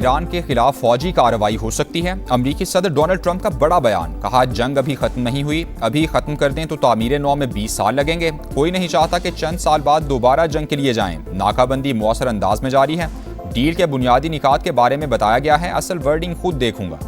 Iran के खिलाफ फौजी कार्रवाई हो सकती है। अमेरिकी सदर डोनाल्ड ट्रंप का बड़ा बयान, कहा जंग अभी खत्म नहीं हुई, अभी खत्म कर दें तो तामीर नौ में 20 साल लगेंगे। कोई नहीं चाहता कि चंद साल बाद दोबारा जंग के लिए जाएं। नाकाबंदी मौसर अंदाज में जारी है। डील के बुनियादी निकात के बारे में बताया गया है, असल वर्डिंग खुद देखूंगा।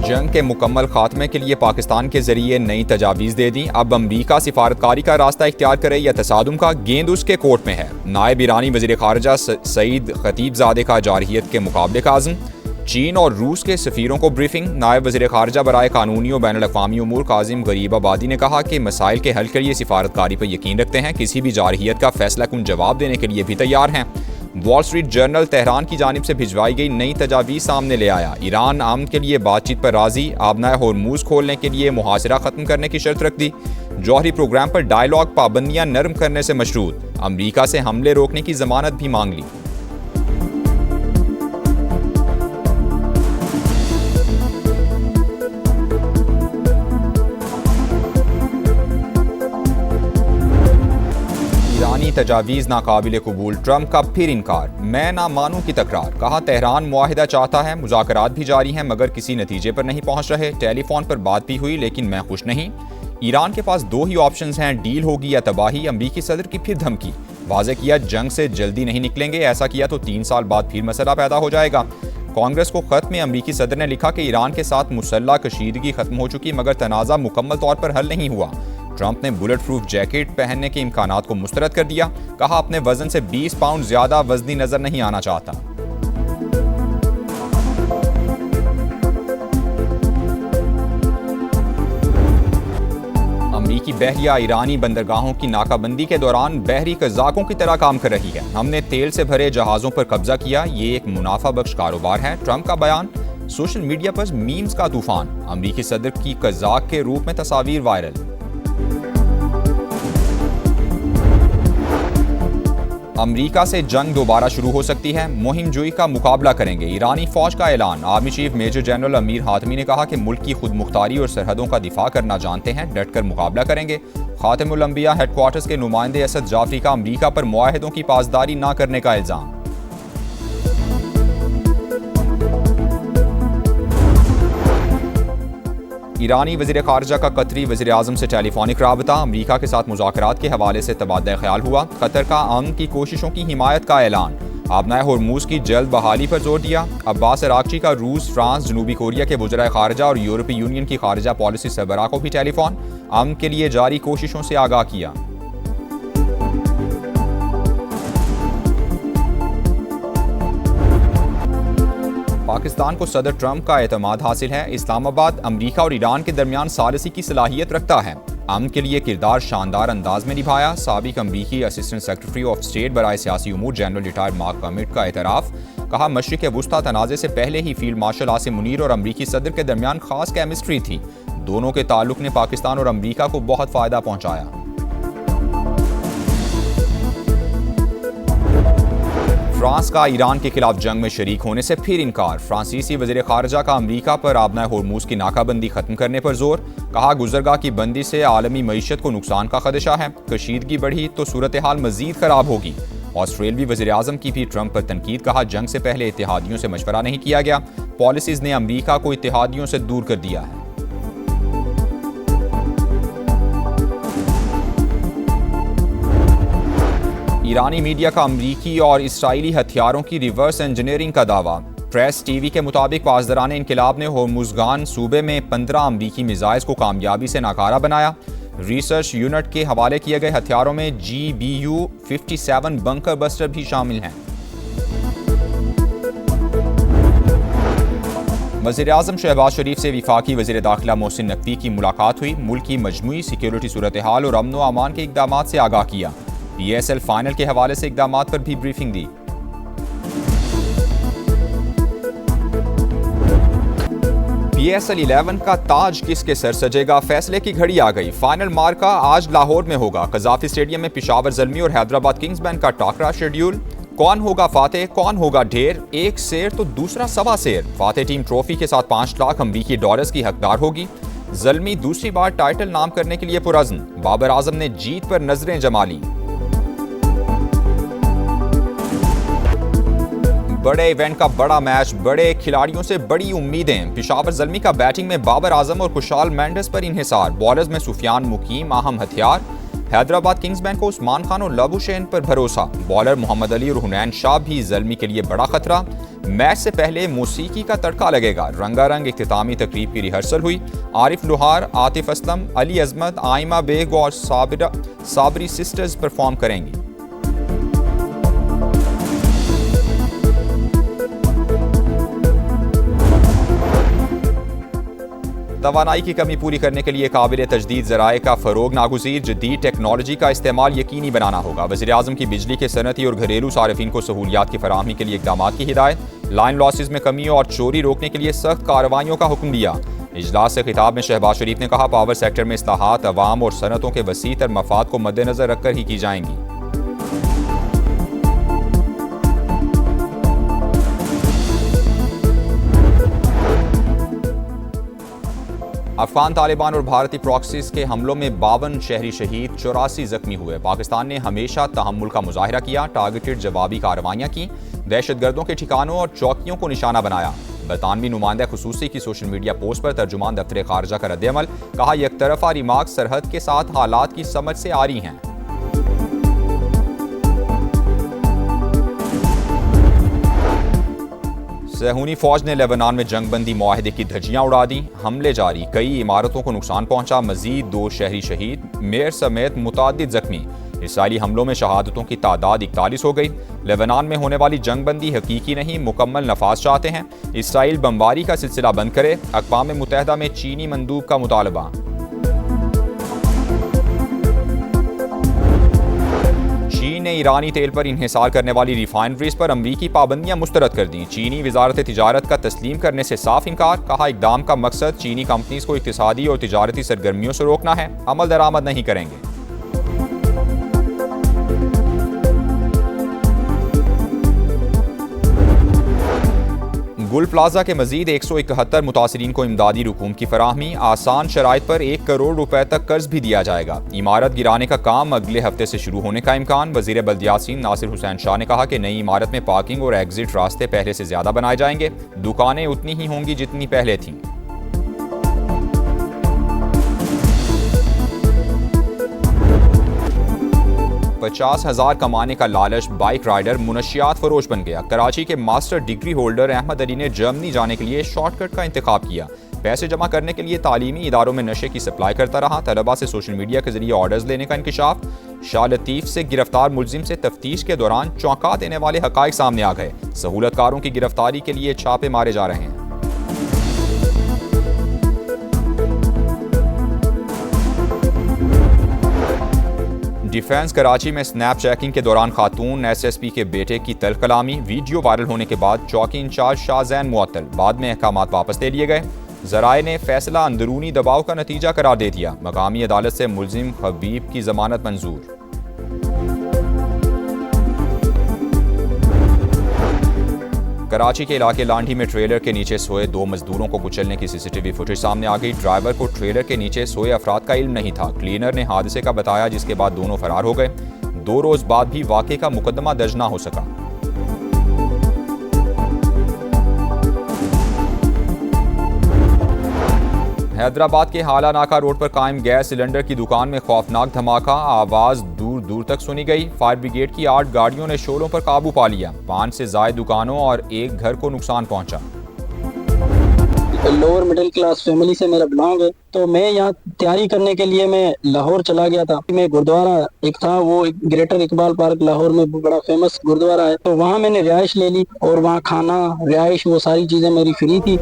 जंग के मुकम्मल खात्मे के लिए पाकिस्तान के जरिए नई तजावीज़ दे दी। अब अमरीका सिफारतकारी का रास्ता इख्तियार करे या तसादुम का, गेंद उसके कोर्ट में है। नायब ईरानी वज़ीर ख़ारजा सईद खतीबज़ादे का जारहियत के मुकाबले का आज़म। चीन और रूस के सफ़ीरों को ब्रीफिंग। नायब वज़ीर ख़ारजा बराए कानूनी और बैनुल-अक़वामी उमूर काज़िम गरीबाबादी ने कहा कि मसाइल के हल के लिए सिफारतकारी पर यकीन रखते हैं, किसी भी जारहियत का फैसला कुन जवाब देने के लिए भी तैयार हैं। वॉल स्ट्रीट जर्नल तेहरान की जानिब से भिजवाई गई नई तजावीज़ सामने ले आया। ईरान अमन के लिए बातचीत पर राजी, आबनाए होर्मुज़ खोलने के लिए मुहासिरा ख़त्म करने की शर्त रख दी। जौहरी प्रोग्राम पर डायलॉग पाबंदियां नरम करने से मशरूत। अमरीका से हमले रोकने की जमानत भी मांग ली। तजावीज़ नाकाबिल कबूल, ट्रंप का फिर इनकार। मैं ना मानूं की तकरार, कहा तेहरान मुआहिदा चाहता है, मुज़ाकरात भी जारी हैं मगर किसी नतीजे पर नहीं पहुंच रहे। टेलीफोन पर बात भी हुई लेकिन मैं खुश नहीं। ईरान के पास दो ही ऑप्शंस हैं, डील होगी या तबाही। अमरीकी सदर की फिर धमकी, वाज़े किया जंग से जल्दी नहीं निकलेंगे, ऐसा किया तो 3 साल बाद फिर मसला पैदा हो जाएगा। कांग्रेस को खत में अमरीकी सदर ने लिखा कि ईरान के साथ मुसल्लह कशीदगी खत्म हो चुकी मगर तनाज़ा मुकम्मल तौर पर हल नहीं हुआ। ट्रंप ने बुलेट प्रूफ जैकेट पहनने के इम्कानात को मुस्तरद कर दिया, कहा अपने वजन से 20 पाउंड ज्यादा वजनी नजर नहीं आना चाहता। अमरीकी बहरिया ईरानी बंदरगाहों की नाकाबंदी के दौरान बहरी कज़ाकों की तरह काम कर रही है। हमने तेल से भरे जहाजों पर कब्जा किया, ये एक मुनाफा बख्श कारोबार है। ट्रंप का बयान, सोशल मीडिया पर मीम्स का तूफान। अमरीकी सदर की कज़ाक के रूप में तस्वीर वायरल। अमरीका से जंग दोबारा शुरू हो सकती है, मुहिम जोई का मुकाबला करेंगे। ईरानी फौज का ऐलान। Army chief major general Amir Hatami ने कहा कि मुल्क की खुद मुख्तारी और सरहदों का दिफा करना जानते हैं, डटकर मुकाबला करेंगे। खातिमुल अंबिया हेडक्वार्टर्स के नुमाइंदे असद जाफरी का अमरीका पर मुआहिदों की पासदारी न करने का इल्जाम। ईरानी वज़ीर ख़ारजा का कतरी वज़ीर आज़म से टेलीफोनिक राबता। अमरीका के साथ मुज़ाकरात के हवाले से तबादला ख्याल हुआ। कतर का अमन की कोशिशों की हिमायत का ऐलान। आबनाए होर्मुज़ की जल्द बहाली पर जोर दिया। अब्बास अरागची का रूस, फ्रांस, जनूबी कोरिया के वज़ीर ख़ारजा और यूरोपीय यूनियन की ख़ारजा पॉलिसी सरबराह को भी टेलीफोन। अमन के लिए जारी कोशिशों से आगाह किया। पाकिस्तान को सदर ट्रंप का एतमाद हासिल है। इस्लामाबाद अमरीका और ईरान के दरमियान सालिसी की सलाहियत रखता है। अमन के लिए किरदार शानदार अंदाज में निभाया। साबिक अमरीकी असिस्टेंट सेक्रेटरी ऑफ स्टेट बराए सियासी उमूर जनरल रिटायर्ड मार्क कमिट का एतराफ़, कहा मशरिक़ वुस्ता तनाज़े से पहले ही फील्ड मार्शल आसिम मुनीर और अमरीकी सदर के दरमियान खास केमिस्ट्री थी। दोनों के ताल्लुक ने पाकिस्तान और अमरीका को बहुत फ़ायदा पहुँचाया। फ्रांस का ईरान के खिलाफ जंग में शरीक होने से फिर इनकार। फ्रांसीसी वज़ीर ख़ारजा का अमरीका पर आबनाए होर्मुज़ की नाकाबंदी खत्म करने पर जोर, कहा गुज़रगाह की बंदी से आलमी मईशत को नुकसान का खदशा है। कशीदगी बढ़ी तो सूरत हाल मज़ीद ख़राब होगी। ऑस्ट्रेलवी वज़ीर आज़म की भी ट्रंप पर तनकीद, कहा जंग से पहले इत्तेहादियों से मशवरा नहीं किया गया, पॉलिसीज़ ने अमरीका को इत्तेहादियों से दूर कर दिया है। ईरानी मीडिया का अमरीकी और इसराइली हथियारों की रिवर्स इंजीनियरिंग का दावा। प्रेस टीवी के मुताबिक पासदरान इनकिलाब ने होर्मुज़गान सूबे में 15 अमरीकी मिसाइल्स को कामयाबी से नाकारा बनाया। रिसर्च यूनिट के हवाले किए गए हथियारों में GBU-57 बंकर बस्टर भी शामिल हैं। वज़ीर आज़म शहबाज शरीफ से वफाकी वज़ीर दाखिला मोहसिन नकवी की मुलाकात हुई। मुल्क की मजमूई सिक्योरिटी सूरत हाल और अमन व अमान के इक़दामात से आगाह किया। PSL फाइनल के हवाले से इक़दामात पर भी ब्रीफिंग दी। PSL 11 का ताज किसके सर सजेगा, फैसले की घड़ी आ गई। फाइनल मार्का आज लाहौर में होगा। कज़ाफ़ी स्टेडियम में पेशावर ज़ल्मी और हैदराबाद किंग्स बैंक का टाकरा शेड्यूल। कौन होगा फातेह, कौन होगा ढेर, एक शेर तो दूसरा सवा शेर। फातेह टीम ट्रॉफी के साथ 5 लाख अमरीकी डॉलर्स की हकदार होगी। ज़ल्मी दूसरी बार टाइटल नाम करने के लिए पुरज़्न। बाबर आजम ने जीत पर नजरें जमा ली। बड़े इवेंट का बड़ा मैच, बड़े खिलाड़ियों से बड़ी उम्मीदें। पेशावर ज़ल्मी का बैटिंग में बाबर आजम और खुशहाल मेंडिस पर इन्हिसार। बॉलर्स में सुफियान मुकीम अहम हथियार। हैदराबाद किंग्स बैंक को उस्मान खान और लबुशेन पर भरोसा। बॉलर मोहम्मद अली और हुनैन शाह भी ज़ल्मी के लिए बड़ा खतरा। मैच से पहले मौसीकी का तड़का लगेगा। रंगारंग इख्तितामी तकरीब की रिहर्सल हुई। आरिफ लोहार, आतिफ असलम, अली अजमत, आइमा बेग और साबरी सिस्टर्स परफॉर्म करेंगी। तवानाई की कमी पूरी करने के लिए काबिल तजदीद ज़राए का फ़रोग नागुज़ीर। जदीद टेक्नोलॉजी का इस्तेमाल यकीनी बनाना होगा। वज़ीर आज़म की बिजली के सनती और घरेलू सार्फिन को सहूलियात की फराहमी के लिए इक़दामात की हिदायत। लाइन लॉसेज में कमी और चोरी रोकने के लिए सख्त कार्रवाइयों का हुक्म दिया। इजलास से खिताब में शहबाज शरीफ ने कहा, पावर सेक्टर में इस्लाहात अवाम और सनतों के वसी तर मफाद को मद्देनजर रखकर ही की जाएंगी। अफगान तालिबान और भारतीय प्रॉक्सीज के हमलों में 52 शहरी शहीद, 84 जख्मी हुए। पाकिस्तान ने हमेशा तहम्मुल का मुजाहिरा किया, टारगेटेड जवाबी कार्रवाइयां की, दहशतगर्दों के ठिकानों और चौकियों को निशाना बनाया। बरतानवी नुमाइंदा खुसूसी की सोशल मीडिया पोस्ट पर तर्जुमान दफ्तर खारजा का रद्द-ए-अमल, कहा एक तरफा रिमार्क सरहद के साथ हालात की समझ से आ रही हैं। सहूनी फौज ने लेबनान में जंगबंदी मुआहदे की धज्जियां उड़ा दी। हमले जारी, कई इमारतों को नुकसान पहुंचा, मजीद 2 शहरी शहीद, मेयर समेत मुतादिद जख्मी। इसराइली हमलों में शहादतों की तादाद 41 हो गई। लेबनान में होने वाली जंगबंदी हकीकी नहीं, मुकम्मल नफाज चाहते हैं। इसराइल बमबारी का सिलसिला बंद करे। अक़वाम मुत्तहिदा में चीनी मंदूब का मुतालबा। चीन ने ईरानी तेल पर इन्हिसार करने वाली रिफाइनरीज पर अमरीकी पाबंदियां मुस्तरद कर दी। चीनी वजारत तिजारत का तस्लीम करने से साफ इनकार। कहा, इक़दाम का मकसद चीनी कंपनीज को इक़्तिसादी और तिजारती सरगर्मियों से रोकना है, अमल दरामद नहीं करेंगे। गुल प्लाजा के मजीद 171 मुतासरीन को इमदादी रकूम की फराहमी। आसान शराइत पर 1 करोड़ रुपए तक कर्ज भी दिया जाएगा। इमारत गिराने का काम अगले हफ्ते से शुरू होने का इम्कान। वजीर बल्दियात नासिर हुसैन शाह ने कहा कि नई इमारत में पार्किंग और एग्जिट रास्ते पहले से ज्यादा बनाए जाएंगे। दुकानें उतनी ही होंगी जितनी पहले थीं। $50,000 कमाने का लालच बाइक राइडर मुनशियात फरोश बन गया। कराची के master degree holder Ahmed Ali ने जर्मनी जाने के लिए शॉर्टकट का इंतखाब किया। पैसे जमा करने के लिए तालीमी इदारों में नशे की सप्लाई करता रहा। तलबा से सोशल मीडिया के जरिए ऑर्डर्स लेने का इंकिशाफ। शाह लतीफ से गिरफ्तार मुलजिम से तफ्तीश के दौरान चौंका देने वाले हकाइक सामने आ गए। सहूलतकारों की गिरफ्तारी के लिए छापे मारे जा रहे हैं। डिफेंस कराची में स्नैप चेकिंग के दौरान खातून एसएसपी के बेटे की तल्ख कलामी। वीडियो वायरल होने के बाद चौकी इंचार्ज शाहजैन मुअत्तल, बाद में अहकामात वापस ले लिए गए। ज़राए ने फैसला अंदरूनी दबाव का नतीजा करार दे दिया। मकामी अदालत से मुलजिम हबीब की जमानत मंजूर। कराची के इलाके लांढी में ट्रेलर के नीचे सोए 2 मजदूरों को कुचलने की सीसीटीवी फुटेज सामने आ गई। ड्राइवर को ट्रेलर के नीचे सोए अफराद का इल्म नहीं था। क्लीनर ने हादसे का बताया, जिसके बाद दोनों फरार हो गए। 2 रोज बाद भी वाक़े का मुकदमा दर्ज न हो सका। हैदराबाद के हाला नाका रोड पर कायम गैस सिलेंडर की दुकान में खौफनाक धमाका। आवाज दूर दूर तक सुनी गई। फायर ब्रिगेड की 8 गाड़ियों ने शोलों पर काबू पा लिया। 5 से ज्यादा दुकानों और एक घर को नुकसान पहुंचा। लोअर मिडिल क्लास फैमिली से मेरा बिलोंग है, तो मैं यहाँ तैयारी करने के लिए मैं लाहौर चला गया था। मैं गुरुद्वारा एक था, वो ग्रेटर इकबाल पार्क लाहौर में बड़ा फेमस गुरुद्वारा है, तो वहाँ मैंने रिहाइश ले ली और वहाँ खाना, रिहाइश, वो सारी चीजें मेरी फ्री थी।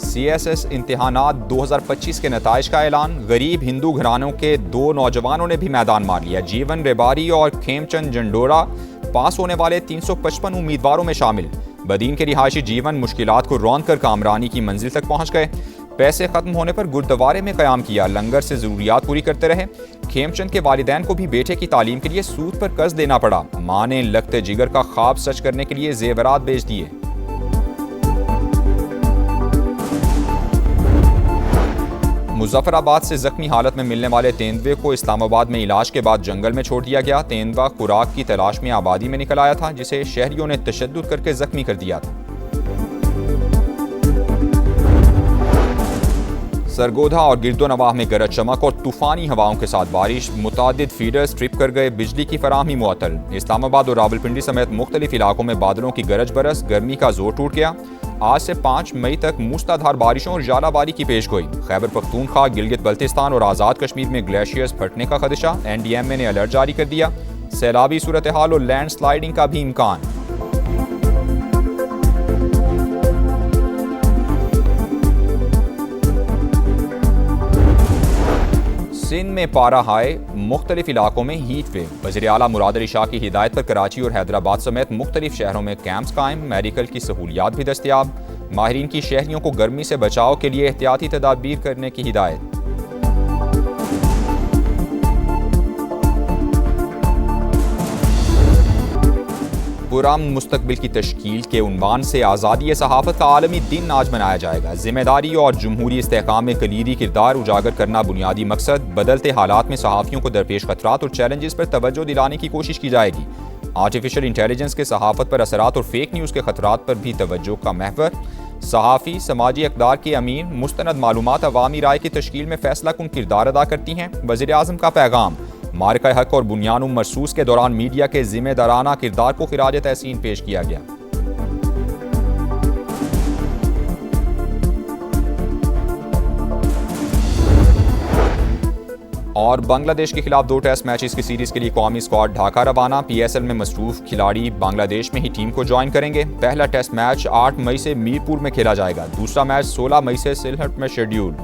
CSS इम्तिहानात 2025 के नताइज का ऐलान। गरीब हिंदू घरानों के 2 नौजवानों ने भी मैदान मार लिया। जीवन रेबारी और खेमचंद जंडोरा पास होने वाले 355 उम्मीदवारों में शामिल। बदीन के रिहायशी जीवन मुश्किलात को रौंद कर कामरानी की मंजिल तक पहुंच गए। पैसे खत्म होने पर गुरुद्वारे में क़याम किया। लंगर से ज़रूरियात पूरी करते रहे। खेमचंद के वालिदैन को भी बेटे की तालीम के लिए सूद पर कर्ज देना पड़ा। माँ ने लगते जिगर का ख्वाब सच करने के लिए जेवरात बेच दिए। मुजफ्फराबाद से जख्मी हालत में मिलने वाले तेंदुए को इस्लामाबाद में इलाज के बाद जंगल में छोड़ दिया गया। तेंदुआ खुराक की तलाश में आबादी में निकल आया था, जिसे शहरियों ने तशद्दुद करके जख्मी कर दिया था। सरगोधा और गिरदोनवाह में गरज चमक और तूफानी हवाओं के साथ बारिश, मुतादिद फीडर्स ट्रिप कर गए, बिजली की फराहमी मुअत्तल। इस्लामाबाद और रावलपिंडी समेत मुख्तलिफ इलाकों में बादलों की गरज बरस, गर्मी का जोर टूट गया। आज से 5 मई तक मूसलाधार बारिशों और जालाबारी की पेशगोई। खैबर पख्तूनख्वा, गिलगित बल्तिस्तान और आज़ाद कश्मीर में ग्लेशियर्स फटने का खदशा, NDMA ने अलर्ट जारी कर दिया। सैलाबी सूरत हाल और लैंड स्लाइडिंग का भी इम्कान। सिंध में पारा हाई, मुख्तलिफ इलाकों में हीट वेव। वज़ीर आला मुराद अली शाह की हिदायत पर कराची और हैदराबाद समेत मुख्तलिफ शहरों में कैंप्स कायम, मेडिकल की सहूलियात भी दस्तयाब। माहिरीन की शहरियों को गर्मी से बचाव के लिए एहतियाती तदाबीर करने की हिदायत। पुरअमन मुस्तकबिल की तश्कील के उन्वान से आज़ादी सहाफ़त का आलमी दिन आज मनाया जाएगा। जिम्मेदारी और जमहूरी इस्तेहकाम में कलीदी किरदार उजागर करना बुनियादी मकसद। बदलते हालात में सहाफ़ियों को दरपेश खतरात और चैलेंजेस पर तवज्जो दिलाने की कोशिश की जाएगी। आर्टिफिशियल इंटेलिजेंस के सहाफ़त पर असरात और फेक न्यूज़ के खतरात पर भी तवज्जो का महवर। सहाफ़ी समाजी इक़दार के अमीन, मुस्तनद मालूमात अवामी राय की तश्कील में फैसला कुन किरदार अदा करती हैं। वज़ीर आज़म का पैगाम। मारका हक और बुनियानुम मरसूस के दौरान मीडिया के जिम्मेदाराना किरदार को खिराज तहसीन पेश किया गया। और बांग्लादेश के खिलाफ 2 टेस्ट मैचेस की सीरीज के लिए कौमी स्क्वाड ढाका रवाना। PSL में मसरूफ खिलाड़ी बांग्लादेश में ही टीम को ज्वाइन करेंगे। पहला टेस्ट मैच 8 मई से मीरपुर में खेला जाएगा। दूसरा मैच 16 मई से सिलहट में शेड्यूल।